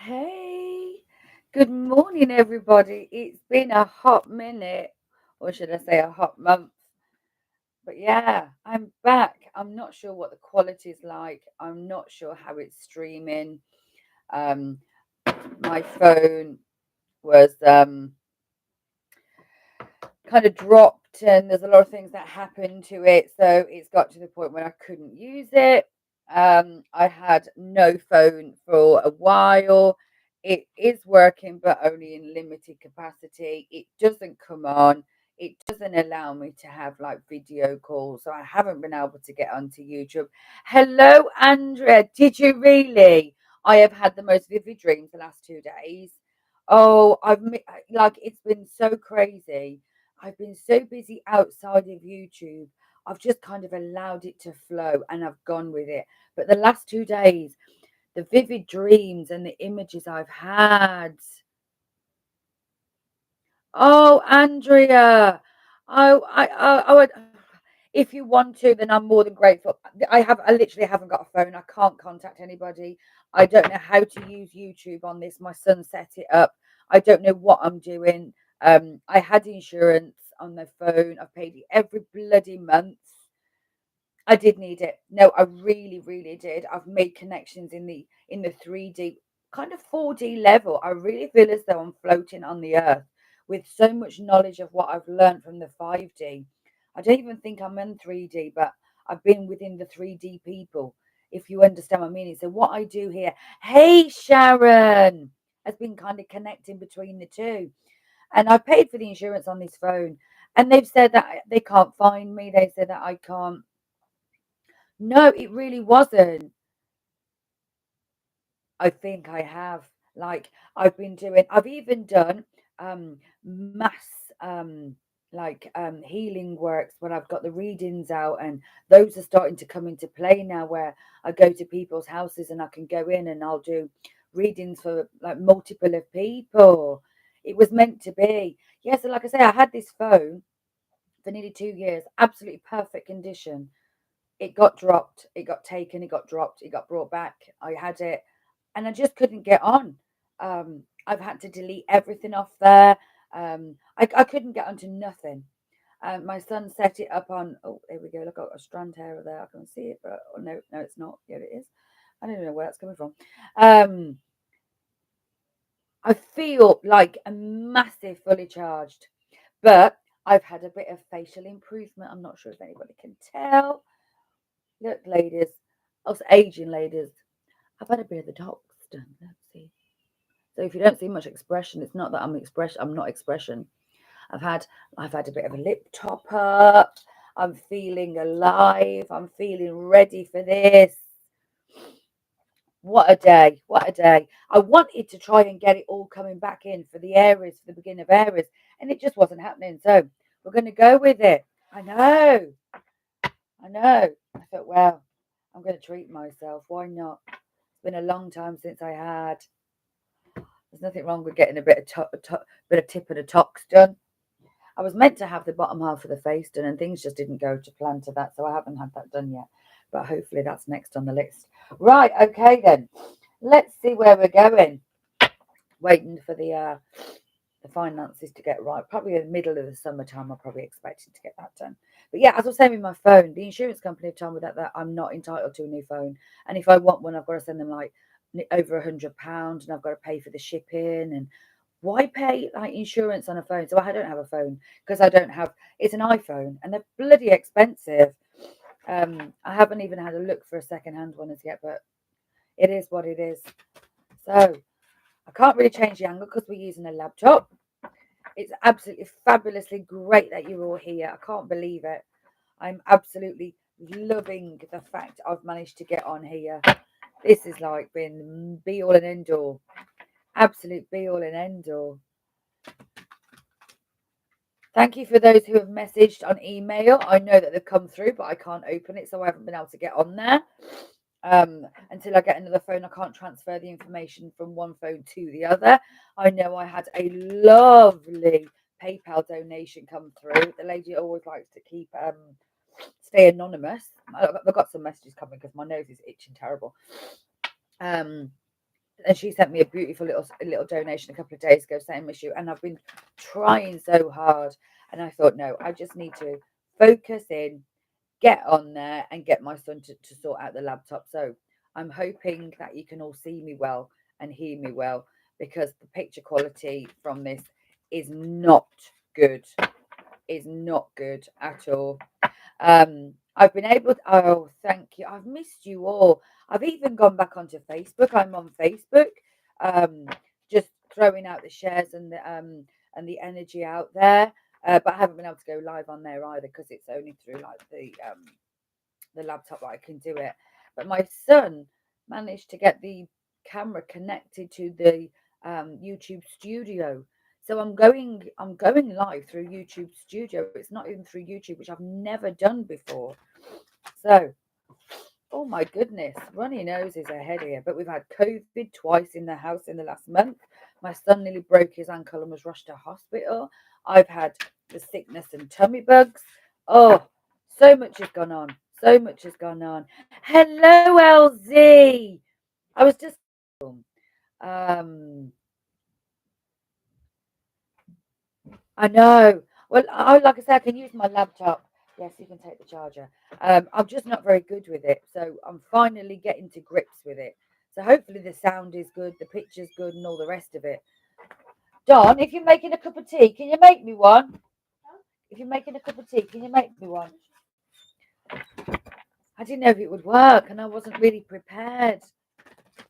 Hey, good morning, everybody. It's been a hot minute, or should I say a hot month? But yeah, I'm back. I'm not sure what the quality is like. I'm not sure how it's streaming. Um, my phone was kind of dropped, and there's a lot of things that happened to it, so it's got to the point where I couldn't use it. I had no phone for a while. It is working, but only in limited capacity. It doesn't come on. It doesn't allow me to have like video calls, so I haven't been able to get onto YouTube. Hello, Andrea. Did you really? I have had the most vivid dreams the last 2 days. Oh, like it's been so crazy. I've been so busy outside of YouTube. I've just kind of allowed it to flow and I've gone with it. But the last 2 days, the vivid dreams and the images I've had. Oh, Andrea. I would, if you want to, then I'm more than grateful. I literally haven't got a phone. I can't contact anybody. I don't know how to use YouTube on this. My son set it up. I don't know what I'm doing. I had insurance on the phone. I've paid it every bloody month. I did need it. No, I really, really did. I've made connections in the 3D, kind of 4D level. I really feel as though I'm floating on the earth with so much knowledge of what I've learned from the 5D. I don't even think I'm in 3D, but I've been within the 3D people, if you understand what I mean. So what I do here, hey Sharon, has been kind of connecting between the two. And I paid for the insurance on this phone. And they've said that they can't find me. They said that I can't. No, it really wasn't. I think I have. Like I've even done mass healing works when I've got the readings out, and those are starting to come into play now where I go to people's houses and I can go in and I'll do readings for like multiple of people. It was meant to be. Yeah, so like I say, I had this phone for nearly 2 years, absolutely perfect condition. It got dropped, it got taken, it got dropped, it got brought back. I had it and I just couldn't get on. I've had to delete everything off there. I couldn't get onto nothing. My son set it up on, oh, there we go. Look, I've got a strand hair there. I can see it, but oh, no, no, it's not. Yeah, it is. I don't know where that's coming from. Um, I feel like a massive fully charged, but I've had a bit of facial improvement. I'm not sure if anybody can tell. Look, ladies, us aging ladies, I've had a bit of the tox done. Let's see. So if you don't see much expression, it's not that I'm not expression. I've had I've had a bit of a lip top up. I'm feeling alive. I'm feeling ready for this. What a day. What a day. I wanted to try and get it all coming back in for the Aries, for the beginning of Aries, and it just wasn't happening. So we're going to go with it. I know. I know. I thought, well, I'm going to treat myself. Why not? It's been a long time since I had. There's nothing wrong with getting a bit of tip and a tox done. I was meant to have the bottom half of the face done, and things just didn't go to plan to that, so I haven't had that done yet. But hopefully that's next on the list. Right, okay then. Let's see where we're going. Waiting for the finances to get right. Probably in the middle of the summertime, I'm probably expecting to get that done. But yeah, as I was saying with my phone, the insurance company have told me that I'm not entitled to a new phone. And if I want one, I've got to send them like over £100 and I've got to pay for the shipping. And why pay like insurance on a phone? So I don't have a phone because I don't have, it's an iPhone and they're bloody expensive. I haven't even had a look for a second-hand one as yet, but it is what it is. So I can't really change the angle because we're using a laptop. It's absolutely fabulously great that you're all here. I can't believe it. I'm absolutely loving the fact I've managed to get on here. This has like been be all and end all. Absolute be all and end all. Thank you for those who have messaged on email. I know that they've come through, but I can't open it, so I haven't been able to get on there. Until I get another phone, I can't transfer the information from one phone to the other. I know I had a lovely PayPal donation come through. The lady always likes to stay anonymous. I've got some messages coming because my nose is itching terrible. And she sent me a beautiful little donation a couple of days ago, same issue. And I've been trying so hard. And I thought, no, I just need to focus in, get on there, and get my son to sort out the laptop. So I'm hoping that you can all see me well and hear me well, because the picture quality from this is not good. Is not good at all. I've been able to, oh, thank you. I've missed you all. I've even gone back onto Facebook. I'm on Facebook, um, just throwing out the shares and the energy out there. But I haven't been able to go live on there either, because it's only through like the laptop that I can do it. But my son managed to get the camera connected to the YouTube studio. So I'm going live through YouTube Studio. It's not even through YouTube, which I've never done before. So, oh my goodness, runny noses ahead here. But we've had COVID twice in the house in the last month. My son nearly broke his ankle and was rushed to hospital. I've had the sickness and tummy bugs. Oh, so much has gone on. So much has gone on. Hello, LZ. I was just um I know. Well, like I said, I can use my laptop. Yes, you can take the charger. I'm just not very good with it, so I'm finally getting to grips with it. So hopefully the sound is good, the picture's good, and all the rest of it. Don, if you're making a cup of tea, can you make me one? If you're making a cup of tea, can you make me one? I didn't know if it would work, and I wasn't really prepared.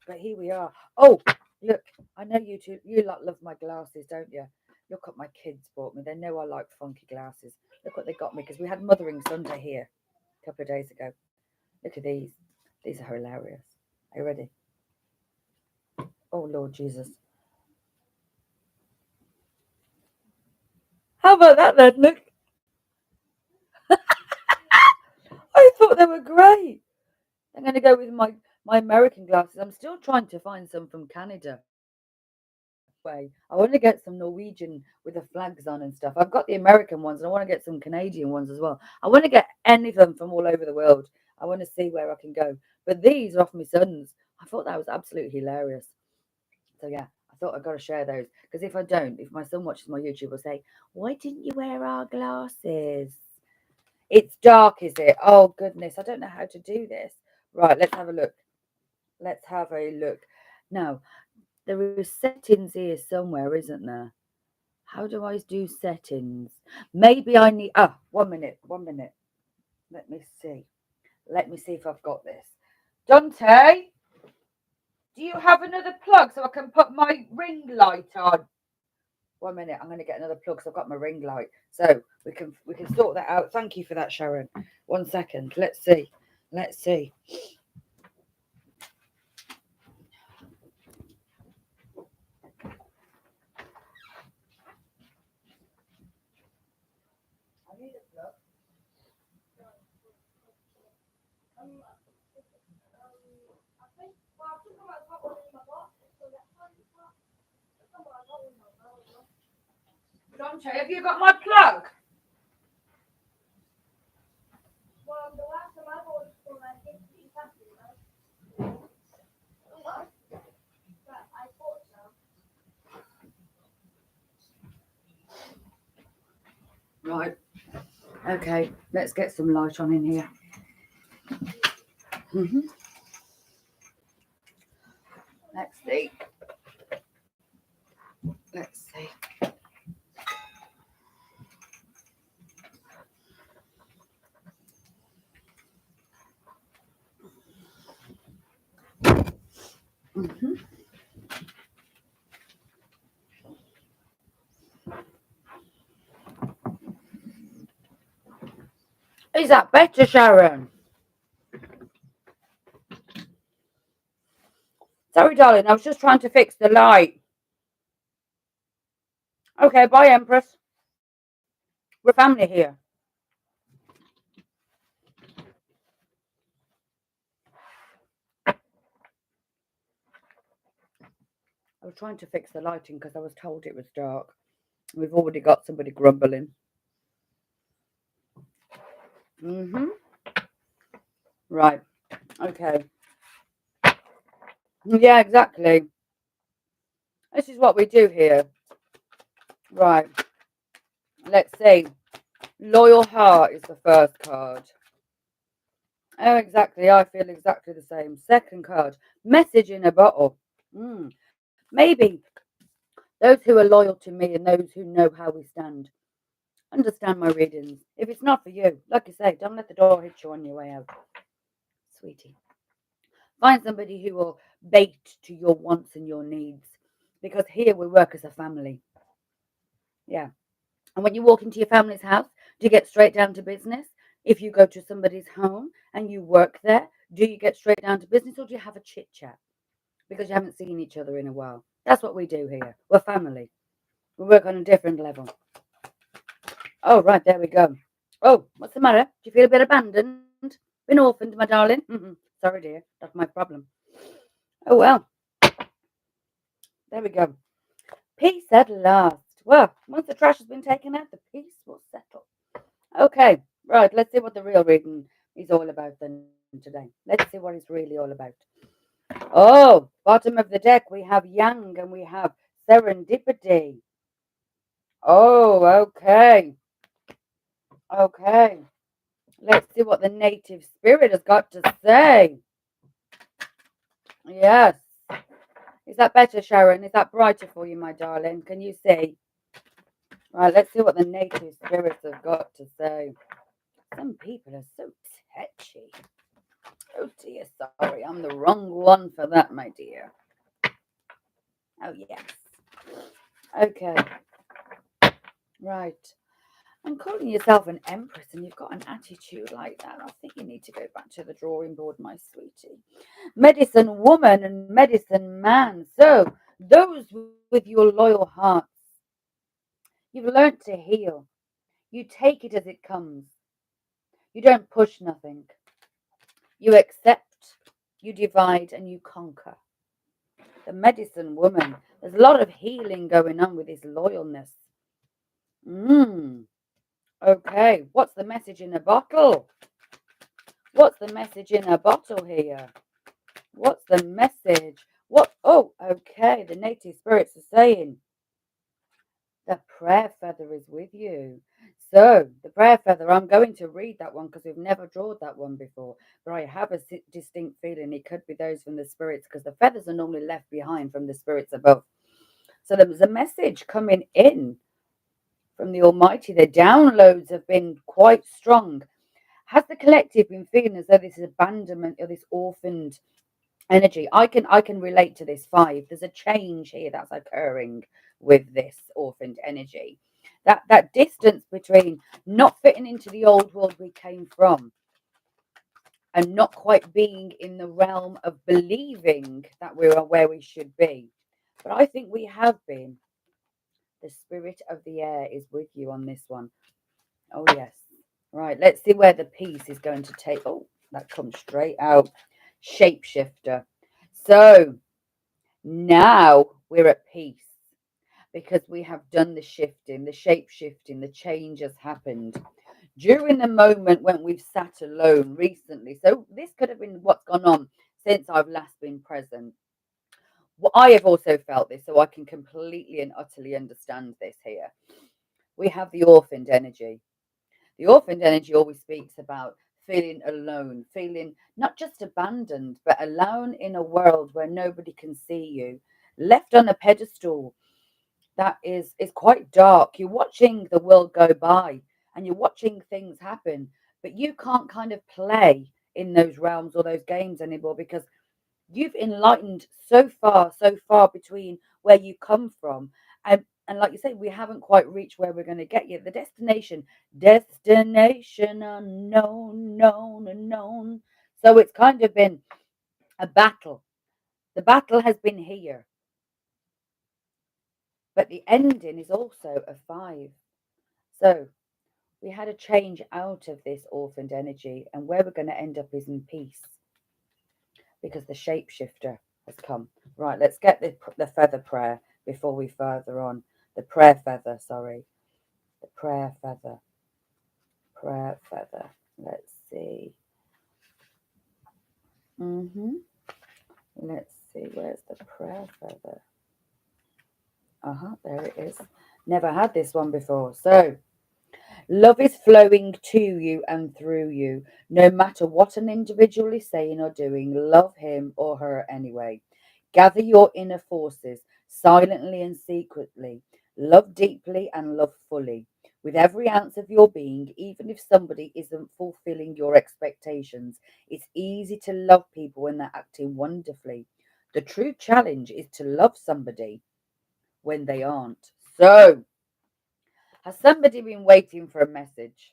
But here we are. Oh, look, I know you two, you lot love my glasses, don't you? Look what my kids bought me. They know I like funky glasses. Look what they got me, because we had Mothering Sunday here a couple of days ago. Look at these. These are hilarious. Are you ready? Oh, Lord Jesus. How about that then? Look. I thought they were great. I'm going to go with my American glasses. I'm still trying to find some from Canada. I want to get some Norwegian with the flags on and stuff. I've got the American ones, and I want to get some Canadian ones as well. I want to get any of them from all over the world. I want to see where I can go. But these are off my son's. I thought that was absolutely hilarious. So yeah, I thought I'd got to share those, because if I don't, if my son watches my YouTube, will say, "Why didn't you wear our glasses?" It's dark, is it? Oh goodness, I don't know how to do this. Right, let's have a look. Let's have a look. Now, there is settings here somewhere, isn't there? How do I do settings? Maybe I need, 1 minute, 1 minute. Let me see. Let me see if I've got this. Dante, do you have another plug so I can put my ring light on? 1 minute, I'm going to get another plug, so I've got my ring light. So we can sort that out. Thank you for that, Sharon. 1 second. Let's see. Let's see. I need a plug. Dante, have you got my plug? Right. Okay, let's get some light on in here. Let's see. Let's see. Is that better, Sharon? Sorry, darling. I was just trying to fix the light. Okay, bye, Empress. We're family here. I was trying to fix the lighting because I was told it was dark. We've already got somebody grumbling. Right. Okay. Yeah, exactly. This is what we do here. Right. Let's see. Loyal heart is the first card. Oh, exactly. I feel exactly the same. Second card. Message in a bottle. Maybe those who are loyal to me and those who know how we stand understand my readings. If it's not for you, like I say, don't let the door hit you on your way out. Sweetie. Find somebody who will bait to your wants and your needs. Because here we work as a family. Yeah. And when you walk into your family's house, do you get straight down to business? If you go to somebody's home and you work there, do you get straight down to business or do you have a chit chat? Because you haven't seen each other in a while. That's what we do here. We're family. We work on a different level. Oh, right, there we go. Oh, what's the matter? Do you feel a bit abandoned? Been orphaned, my darling? Sorry, dear. That's my problem. Oh, well. There we go. Peace at last. Well, once the trash has been taken out, the peace will settle. Okay, right. Let's see what the real reading is all about then today. Let's see what it's really all about. Oh, bottom of the deck, we have Yang and we have Serendipity. Oh, okay. Okay. Let's see what the native spirit has got to say. Yes. Is that better, Sharon? Is that brighter for you, my darling? Can you see? Right, let's see what the native spirits have got to say. Some people are so touchy. Oh dear, sorry, I'm the wrong one for that, my dear. Oh, yes. Okay. Right. I'm calling yourself an empress and you've got an attitude like that. I think you need to go back to the drawing board, my sweetie. Medicine woman and medicine man. So, those with your loyal hearts, you've learnt to heal. You take it as it comes. You don't push nothing. You accept, you divide, and you conquer. The medicine woman, there's a lot of healing going on with this loyalness. Okay, what's the message in a bottle? What's the message in a bottle here? What's the message? What? Oh, okay, the native spirits are saying the prayer feather is with you. So, the prayer feather, I'm going to read that one because we've never drawn that one before. But I have a distinct feeling it could be those from the spirits because the feathers are normally left behind from the spirits above. So, there was a message coming in from the Almighty. The downloads have been quite strong. Has the collective been feeling as though this is abandonment or this orphaned energy? I can relate to this 5. There's a change here that's occurring with this orphaned energy. That distance between not fitting into the old world we came from and not quite being in the realm of believing that we're where we should be. But I think we have been. The spirit of the air is with you on this one. Oh yes. Right, let's see where the piece is going to take. Oh, that comes straight out. Shapeshifter. So now we're at peace because we have done the shifting, the shape shifting, the change has happened during the moment when we've sat alone recently. So this could have been what's gone on since I've last been present. Well, I have also felt this, so I can completely and utterly understand this here. We have the orphaned energy. The orphaned energy always speaks about feeling alone, feeling not just abandoned, but alone in a world where nobody can see you, left on a pedestal that is quite dark. You're watching the world go by and you're watching things happen, but you can't kind of play in those realms or those games anymore because you've enlightened so far between where you come from. And like you say, we haven't quite reached where we're going to get yet. The destination unknown, known, unknown. So it's kind of been a battle. The battle has been here, but the ending is also a 5. So we had a change out of this orphaned energy, and where we're going to end up is in peace because the shapeshifter has come. Right, let's get the feather prayer before we further on. The prayer feather, sorry. The prayer feather. Prayer feather. Let's see. Let's see, where's the prayer feather? There it is. Never had this one before. So, love is flowing to you and through you. No matter what an individual is saying or doing, love him or her anyway. Gather your inner forces silently and secretly. Love deeply and love fully. With every ounce of your being, even if somebody isn't fulfilling your expectations, it's easy to love people when they're acting wonderfully. The true challenge is to love somebody when they aren't. So, has somebody been waiting for a message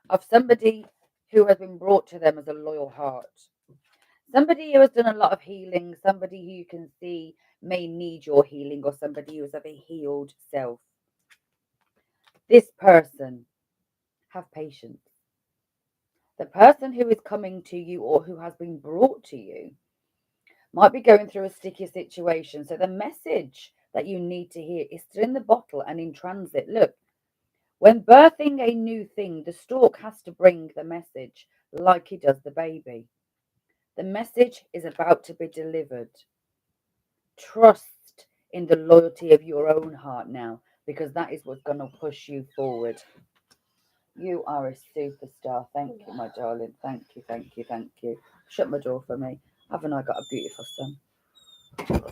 of somebody who has been brought to them as a loyal heart? Somebody who has done a lot of healing, somebody who you can see may need your healing, or somebody who is of a healed self. This person, have patience. The person who is coming to you or who has been brought to you might be going through a sticky situation. So the message that you need to hear is still in the bottle and in transit. Look, when birthing a new thing, the stork has to bring the message like he does the baby. The message is about to be delivered. Trust in the loyalty of your own heart now, because that is what's going to push you forward. You are a superstar. Thank you, my darling. Thank you, thank you, thank you. Shut my door for me. Haven't I got a beautiful son?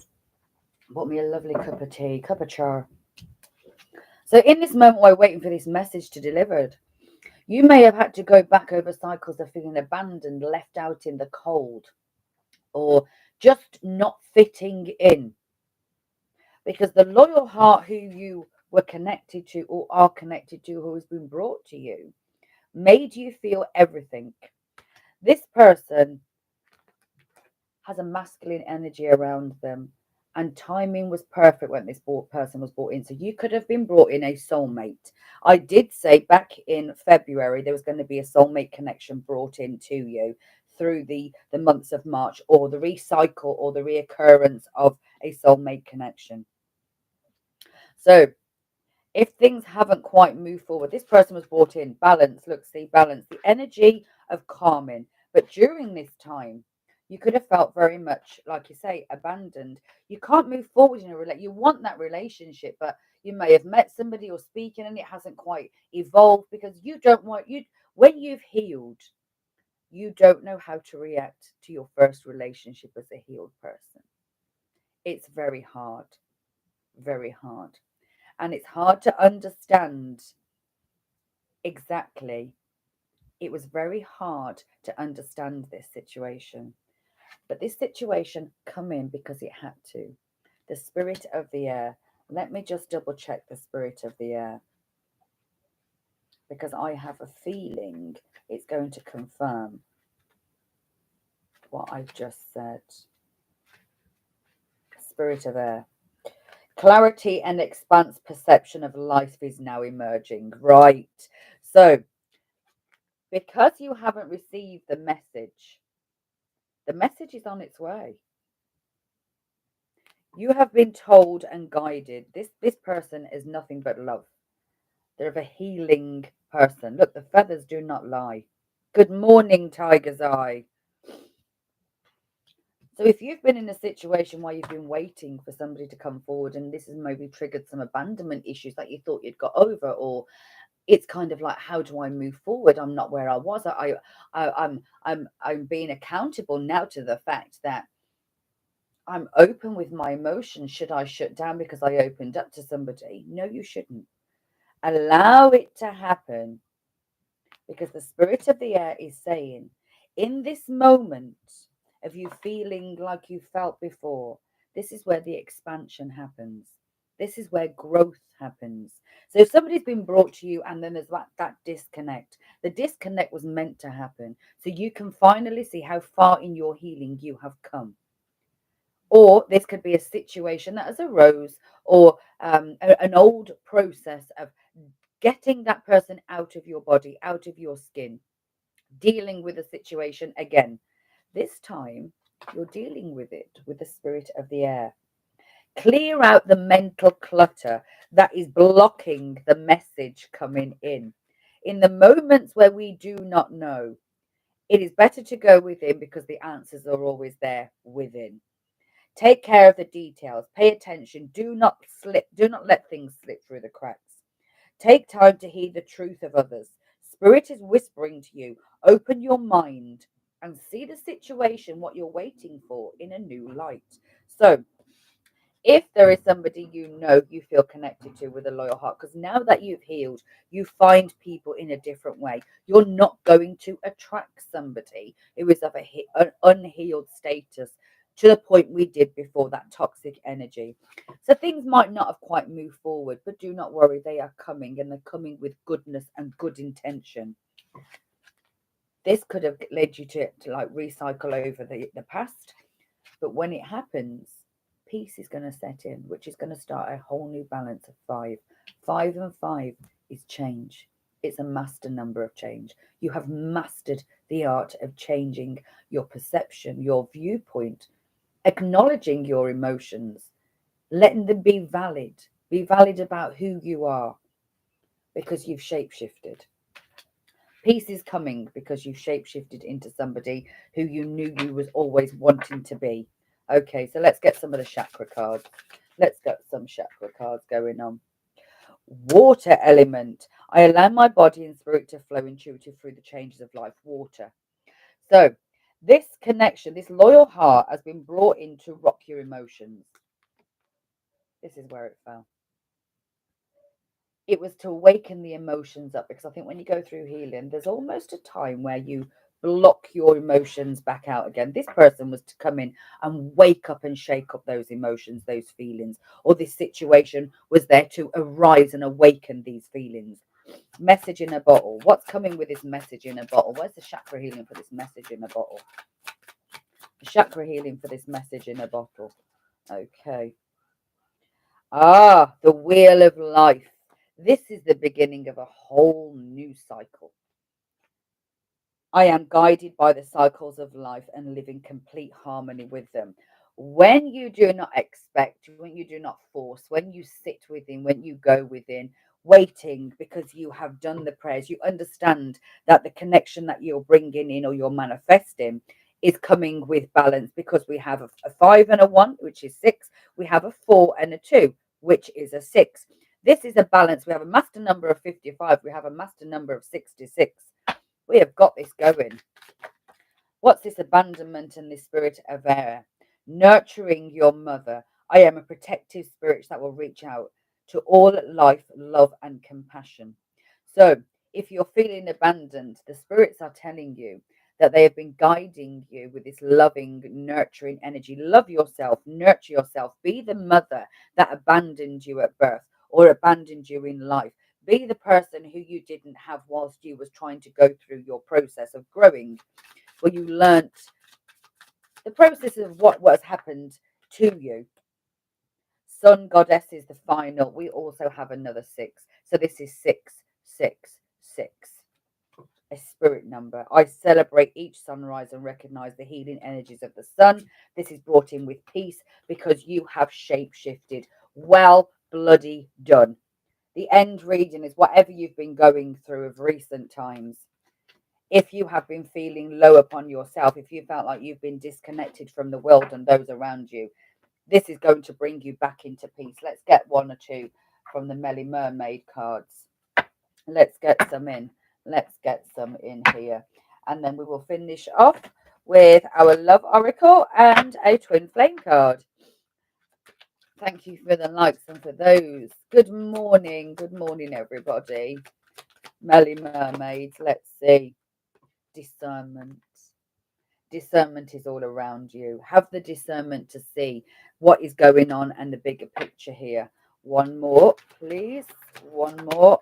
Bought me a lovely cup of tea, cup of char. So in this moment while waiting for this message to be delivered, you may have had to go back over cycles of feeling abandoned, left out in the cold, or just not fitting in. Because the loyal heart who you were connected to or are connected to, who has been brought to you, made you feel everything. This person has a masculine energy around them, and timing was perfect when this person was brought in. So you could have been brought in a soulmate. I did say back in February there was going to be a soulmate connection brought in to you through the months of March, or the recycle or the reoccurrence of a soulmate connection. So if things haven't quite moved forward, this person was brought in, balance, look, see, balance, the energy of calming. But during this time, you could have felt very much, like you say, abandoned. You can't move forward in a relationship. You want that relationship, but you may have met somebody or speaking and it hasn't quite evolved, because you don't want, you, when you've healed, you don't know how to react to your first relationship as a healed person. It's very hard, very hard. And it's hard to understand exactly. It was very hard to understand this situation. But this situation come in because it had to. The spirit of the air. Let me just double check the spirit of the air, because I have a feeling it's going to confirm what I've just said. Spirit of air. Clarity and expanse perception of life is now emerging. Right. So, because you haven't received the message is on its way. You have been told and guided. This person is nothing but love. They're a healing person. Look, the feathers do not lie. Good morning, Tiger's Eye. So if you've been in a situation where you've been waiting for somebody to come forward, and this has maybe triggered some abandonment issues that you thought you'd got over, or it's kind of like, how do I move forward? I'm not where I was. I'm being accountable now to the fact that I'm open with my emotions. Should I shut down because I opened up to somebody? No, you shouldn't. Allow it to happen, because the spirit of the air is saying, in this moment of you feeling like you felt before, this is where the expansion happens. This is where growth happens. So if somebody's been brought to you and then there's that disconnect, the disconnect was meant to happen. So you can finally see how far in your healing you have come. Or this could be a situation that has arose, or an old process of getting that person out of your body, out of your skin, dealing with a situation again. This time, you're dealing with it with the spirit of the air. Clear out the mental clutter that is blocking the message coming in. In the moments where we do not know, it is better to go within, because the answers are always there within. Take care of the details. Pay attention. Do not let things slip through the cracks. Take time to hear the truth of others. Spirit is whispering to you. Open your mind and see the situation, what you're waiting for, in a new light. So if there is somebody you feel connected to with a loyal heart, because now that you've healed, you find people in a different way. You're not going to attract somebody who is of an unhealed status to the point we did before, that toxic energy. So things might not have quite moved forward, but do not worry, they are coming, and they're coming with goodness and good intention. This could have led you to like recycle over the past, but when it happens, peace is going to set in, which is going to start a whole new balance of five. 5 and 5 is change. It's a master number of change. You have mastered the art of changing your perception, your viewpoint, acknowledging your emotions, letting them be valid about who you are, because you've shapeshifted. Peace is coming because you shapeshifted into somebody who you knew you was always wanting to be. Okay, so let's get some of the chakra cards. Let's get some chakra cards going on. Water element. I allow my body and spirit to flow intuitive through the changes of life. Water. So this connection, this loyal heart has been brought in to rock your emotions. This is where it fell. It was to awaken the emotions up, because I think when you go through healing, there's almost a time where you block your emotions back out again. This person was to come in and wake up and shake up those emotions, those feelings, or this situation was there to arise and awaken these feelings. Message in a bottle. What's coming with this message in a bottle? Where's the chakra healing for this message in a bottle? The chakra healing for this message in a bottle. Okay. The wheel of life. This is the beginning of a whole new cycle. I am guided by the cycles of life and live in complete harmony with them. When you do not expect, when you do not force, when you sit within, when you go within, waiting because you have done the prayers, you understand that the connection that you're bringing in or you're manifesting is coming with balance, because we have a 5 and a 1, which is 6. We have a 4 and a 2, which is a 6. This is a balance. We have a master number of 55. We have a master number of 66. We have got this going. What's this abandonment and this spirit of air? Nurturing your mother. I am a protective spirit that will reach out to all life, love, and compassion. So if you're feeling abandoned, the spirits are telling you that they have been guiding you with this loving, nurturing energy. Love yourself, nurture yourself, be the mother that abandoned you at birth or abandoned you in life. Be the person who you didn't have whilst you was trying to go through your process of growing, where you learnt the process of what has happened to you. Sun goddess is the final. We also have another 6. So this is 666. A spirit number. I celebrate each sunrise and recognize the healing energies of the sun. This is brought in with peace because you have shape shifted. Well, bloody done. The end reading is whatever you've been going through of recent times. If you have been feeling low upon yourself, if you felt like you've been disconnected from the world and those around you, this is going to bring you back into peace. Let's get 1 or 2 from the Melly Mermaid cards. Let's get some in. Let's get some in here. And then we will finish off with our Love Oracle and a Twin Flame card. Thank you for the likes and for those. Good morning. Good morning, everybody. Melly Mermaids. Let's see. Discernment. Discernment is all around you. Have the discernment to see what is going on and the bigger picture here. One more, please. One more.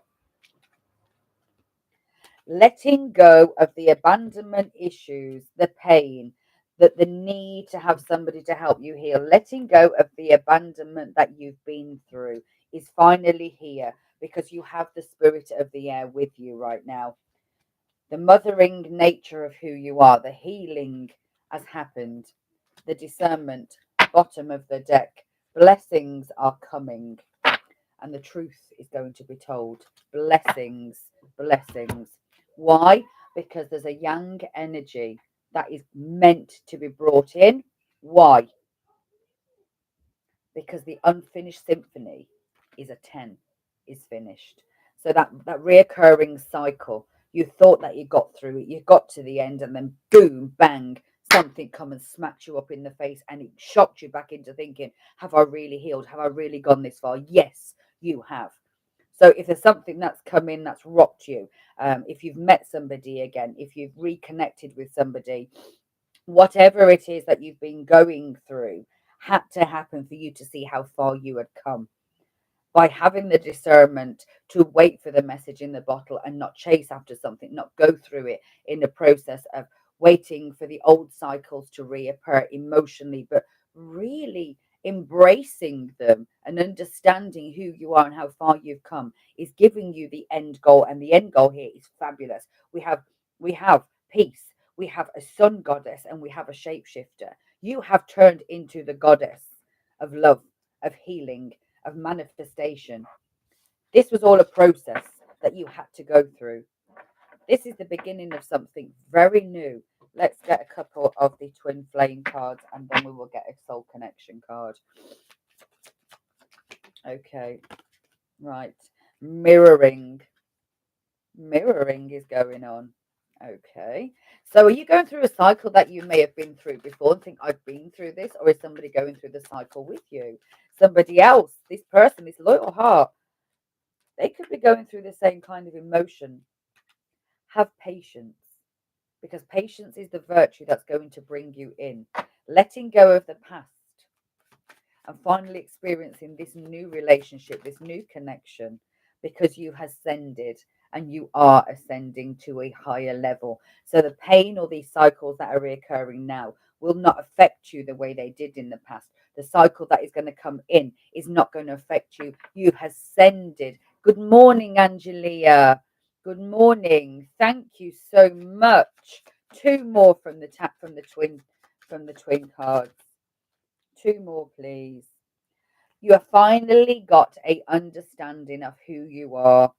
Letting go of the abandonment issues, the pain, that the need to have somebody to help you heal. Letting go of the abandonment that you've been through is finally here, because you have the spirit of the air with you right now. The mothering nature of who you are, the healing has happened. The discernment, bottom of the deck. Blessings are coming, and the truth is going to be told. Blessings, blessings. Why? Because there's a yang energy that is meant to be brought in. Why? because the unfinished symphony is a 10, is finished. So that reoccurring cycle, you thought that you got through it, you got to the end, and then boom, bang, something come and smacked you up in the face, and it shocked you back into thinking, have I really healed? Have I really gone this far? Yes, you have. So if there's something that's come in that's rocked you, if you've met somebody again, if you've reconnected with somebody, whatever it is that you've been going through had to happen for you to see how far you had come. By having the discernment to wait for the message in the bottle and not chase after something, not go through it in the process of waiting for the old cycles to reappear emotionally, but really embracing them and understanding who you are and how far you've come is giving you the end goal. And the end goal here is fabulous. We have peace, we have a sun goddess, and we have a shapeshifter. You have turned into the goddess of love, of healing, of manifestation. This was all a process that you had to go through. This is the beginning of something very new. Let's get a couple of the twin flame cards, and then we will get a soul connection card. Okay, right. Mirroring. Mirroring is going on. Okay. So are you going through a cycle that you may have been through before and think, I've been through this? Or is somebody going through the cycle with you? Somebody else, this person, this loyal heart, they could be going through the same kind of emotion. Have patience, because patience is the virtue that's going to bring you in. Letting go of the past and finally experiencing this new relationship, this new connection, because you have ascended and you are ascending to a higher level. So the pain or these cycles that are reoccurring now will not affect you the way they did in the past. The cycle that is going to come in is not going to affect you. You have ascended. Good morning, Angelia. Good morning. Thank you so much. Two more from the twin cards. Two more, please. You have finally got a understanding of who you are,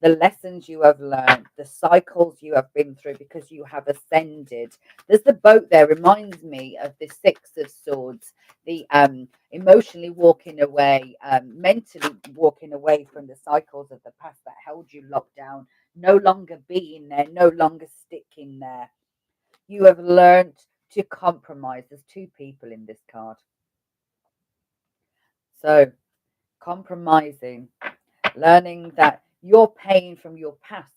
the lessons you have learned, the cycles you have been through because you have ascended. There's the boat there, reminds me of the Six of Swords, the emotionally walking away, mentally walking away from the cycles of the past that held you locked down, no longer being there, no longer sticking there. You have learned to compromise. There's two people in this card. So compromising, learning that your pain from your past,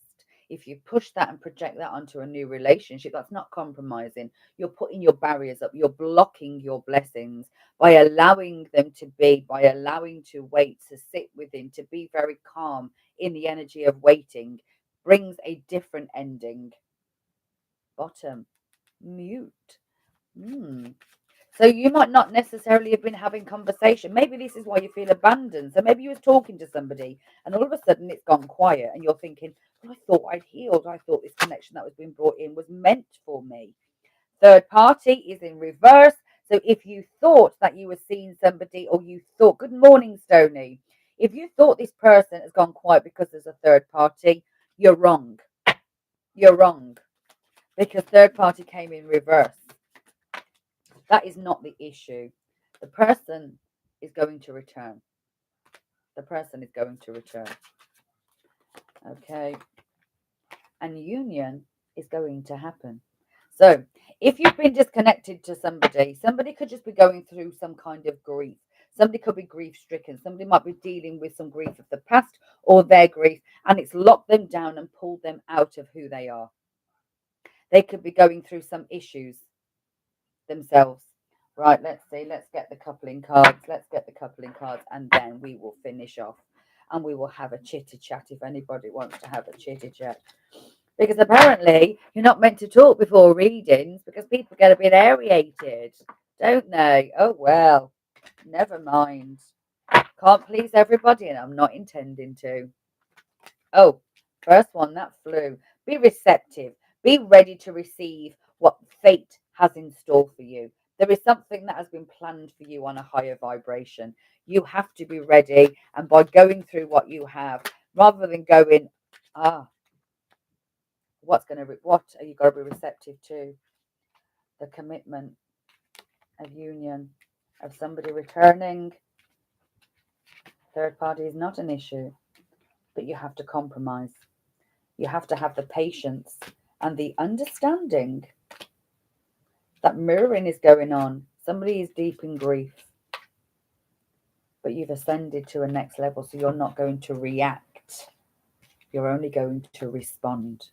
if you push that and project that onto a new relationship, that's not compromising. You're putting your barriers up, you're blocking your blessings by allowing them to be, by allowing to wait, to sit within, to be very calm in the energy of waiting, brings a different ending. Bottom, mute. So you might not necessarily have been having conversation. Maybe this is why you feel abandoned. So maybe you was talking to somebody and all of a sudden it's gone quiet and you're thinking, well, I thought I'd healed. I thought this connection that was being brought in was meant for me. Third party is in reverse. So if you thought that you were seeing somebody, or you thought, good morning, Stony. If you thought this person has gone quiet because there's a third party, you're wrong. You're wrong, because third party came in reverse. That is not the issue. The person is going to return. The person is going to return. Okay. And union is going to happen. So if you've been disconnected to somebody, somebody could just be going through some kind of grief. Somebody could be grief stricken. Somebody might be dealing with some grief of the past or their grief, and it's locked them down and pulled them out of who they are. They could be going through some issues themselves. Right, let's see. Let's get the coupling cards. Let's get the coupling cards, and then we will finish off and we will have a chitter chat if anybody wants to have a chitter chat. Because apparently you're not meant to talk before readings because people get a bit aerated, don't they? Oh, well, never mind. Can't please everybody, and I'm not intending to. Oh, first one that flew. Be receptive. Be ready to receive what fate has in store for you. There is something that has been planned for you on a higher vibration. You have to be ready. And by going through what you have, rather than going, what are you got to be receptive to? The commitment of union, of somebody returning, Third party is not an issue, but you have to compromise. You have to have the patience and the understanding that mirroring is going on. Somebody is deep in grief, but you've ascended to a next level, so you're not going to react. You're only going to respond,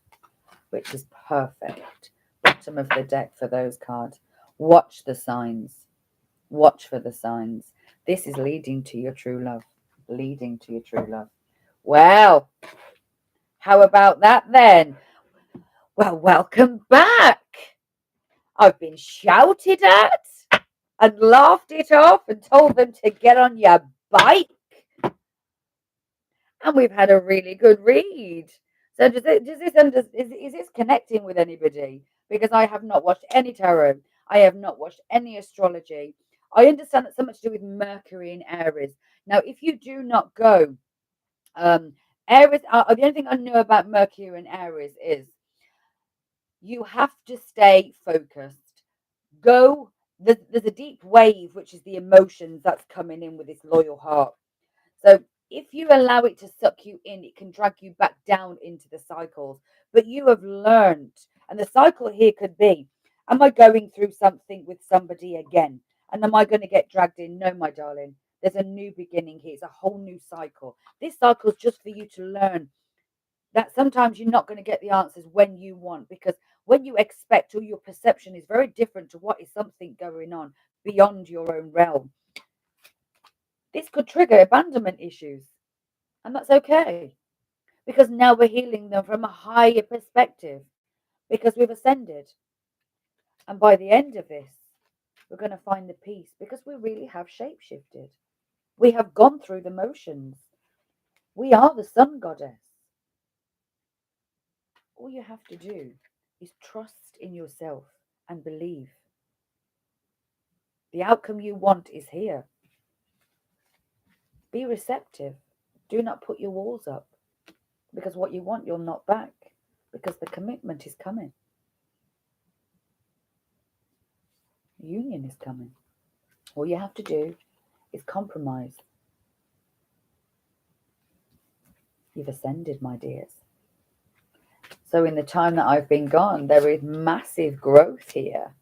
which is perfect. Bottom of the deck for those cards. Watch the signs. Watch for the signs. This is leading to your true love. Leading to your true love. Well, how about that then? Well, welcome back. I've been shouted at and laughed it off and told them to get on your bike. And we've had a really good read. So is this connecting with anybody? Because I have not watched any tarot. I have not watched any astrology. I understand it's something to do with Mercury and Aries. Now, if you do not go, Aries, the only thing I know about Mercury and Aries is you have to stay focused. There's a deep wave, which is the emotions that's coming in with this loyal heart. So if you allow it to suck you in, it can drag you back down into the cycles. But you have learned, and the cycle here could be, am I going through something with somebody again? And am I going to get dragged in? No, my darling. There's a new beginning here. It's a whole new cycle. This cycle is just for you to learn that sometimes you're not going to get the answers when you want, because when you expect, or your perception is very different to what is something going on beyond your own realm. This could trigger abandonment issues, and that's okay, because now we're healing them from a higher perspective, because we've ascended. And by the end of this, we're going to find the peace, because we really have shapeshifted. We have gone through the motions. We are the sun goddess. All you have to do is trust in yourself and believe. The outcome you want is here. Be receptive. Do not put your walls up, because what you want, you'll not back, because the commitment is coming. Union is coming. All you have to do is compromise. You've ascended, my dears. So in the time that I've been gone, there is massive growth here.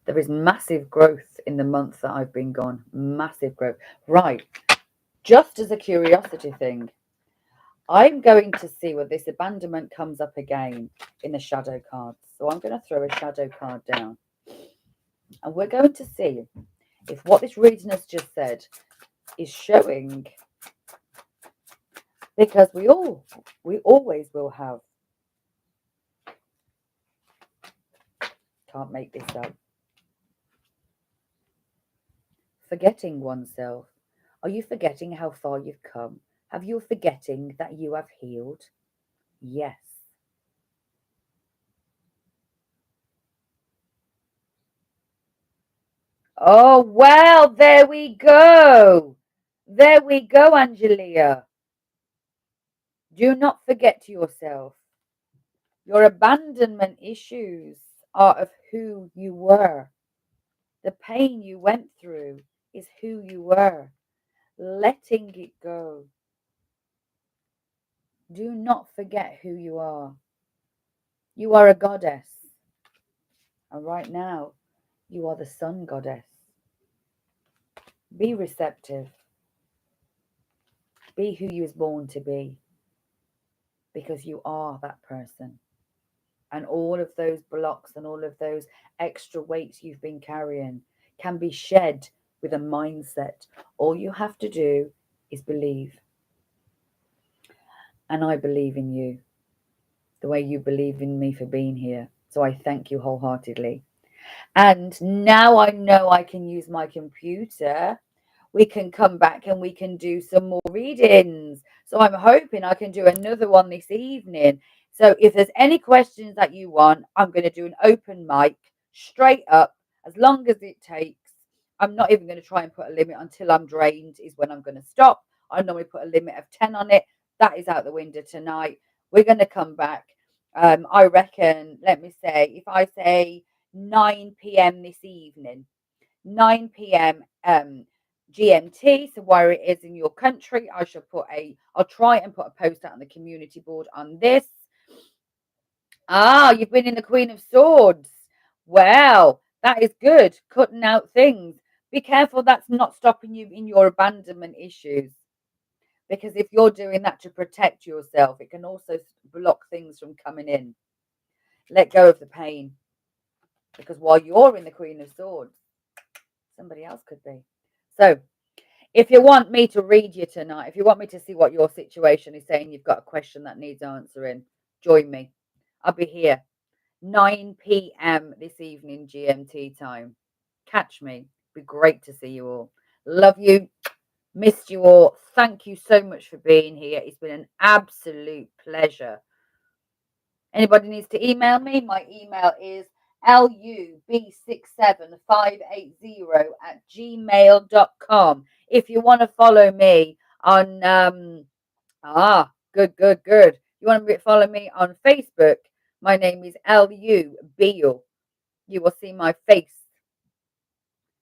There is massive growth in the month that I've been gone. Massive growth. Right. Just as a curiosity thing, I'm going to see whether this abandonment comes up again in the shadow cards. So I'm going to throw a shadow card down. And we're going to see if what this reading has just said is showing, because we always will have, can't make this up, forgetting oneself. Are you forgetting how far you've come? Have you forgetting that you have healed? Yes. Oh, well, there we go. There we go, Angelia. Do not forget yourself. Your abandonment issues are of who you were. The pain you went through is who you were. Letting it go. Do not forget who you are. You are a goddess. And right now, you are the sun goddess. Be receptive. Be who you was born to be. Because you are that person. And all of those blocks and all of those extra weights you've been carrying can be shed with a mindset. All you have to do is believe. And I believe in you the way you believe in me for being here. So I thank you wholeheartedly. And now I know I can use my computer. We can come back and we can do some more readings. So I'm hoping I can do another one this evening. So if there's any questions that you want, I'm going to do an open mic straight up, as long as it takes. I'm not even going to try and put a limit until I'm drained is when I'm going to stop. I normally put a limit of 10 on it. That is out the window tonight. We're going to come back. I reckon, let me say, if I say 9 p.m. this evening, 9 p.m. GMT, so where it is in your country. I'll try and put a post out on the community board on this. You've been in the Queen of Swords. Well, that is good. Cutting out things. Be careful that's not stopping you in your abandonment issues. Because if you're doing that to protect yourself, it can also block things from coming in. Let go of the pain. Because while you're in the Queen of Swords, somebody else could be. So if you want me to read you tonight, if you want me to see what your situation is saying, you've got a question that needs answering, join me. I'll be here 9 p.m. this evening GMT time. Catch me. Be great to see you all. Love you. Missed you all. Thank you so much for being here. It's been an absolute pleasure. Anybody needs to email me? My email is lub67580@gmail.com. If you want to follow me on good. You want to follow me on Facebook? My name is Lu Beale. You will see my face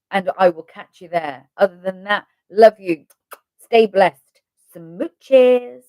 and I will catch you there. Other than that, love you. Stay blessed. Smooches.